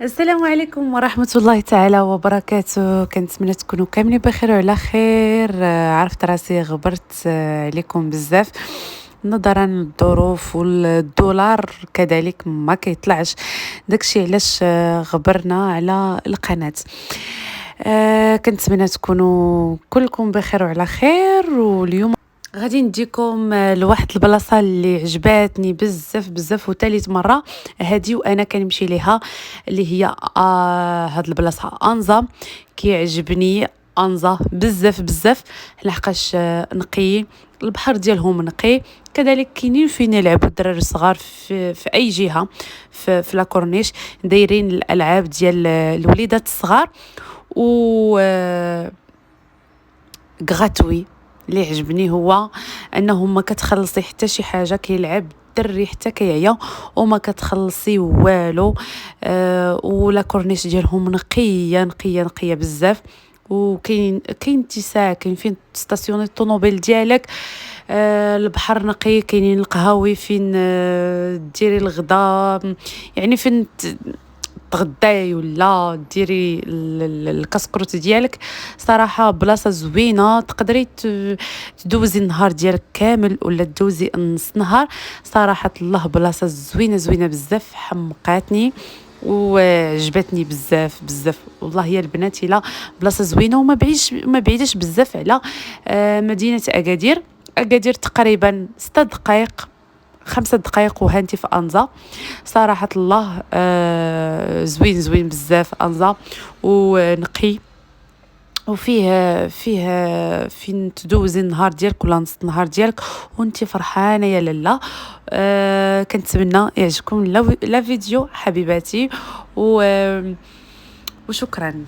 السلام عليكم ورحمة الله تعالى وبركاته. كنتمنى تكونوا كاملين بخير وعلى خير. عرفت راسي غبرت عليكم بزاف نظرا للظروف والدولار كذلك ما كيطلعش. داكشي علاش غبرنا على القناة. كنتمنى تكونوا كلكم بخير وعلى خير. واليوم غادي نديكم لواحد البلاصه اللي عجباتني بزاف بزاف وثالث مره هادي وانا كنمشي ليها، اللي هي هاد البلاصه انزا. كيعجبني انزا بزاف بزاف لحقاش نقي، البحر ديالهم نقي، كذلك كاينين فين يلعبوا الدراري الصغار في اي جهه في لاكورنيش، دايرين الالعاب ديال الوليدات الصغار و غراتوي. اللي عجبني هو انه ما كتخلصي حتى شي حاجه، كيلعب الدري حتى كيعيا وما كتخلصي والو. ولا كورنيش ديالهم نقيه نقيه نقيه بزاف. وكاين اتساع، كاين فين ستاسيوني الطوموبيل ديالك. البحر نقي، كاينين القهاوي فين ديري الغدا، يعني فين تغداي ولا ديري الكسكروت ديالك. صراحه بلاصه زوينه، تقدري تدوزي النهار ديالك كامل ولا تدوزي نص نهار. صراحه الله بلاصه زوينه زوينه بزاف، حمقاتني وعجبتني بزاف بزاف والله يا البنات. الا بلاصه زوينه وما بعيدش ما بعيدش بزاف على مدينه اكادير. اكادير تقريبا 6 دقائق 5 دقائق وهانتي في انزا. صراحه الله زوين زوين بزاف انزا ونقي، وفيه فين تدوزي النهار ديالك ولا نص النهار ديالك وانت فرحانه يا لاله. كنتمنى يعجبكم لا فيديو حبيباتي وشكرا.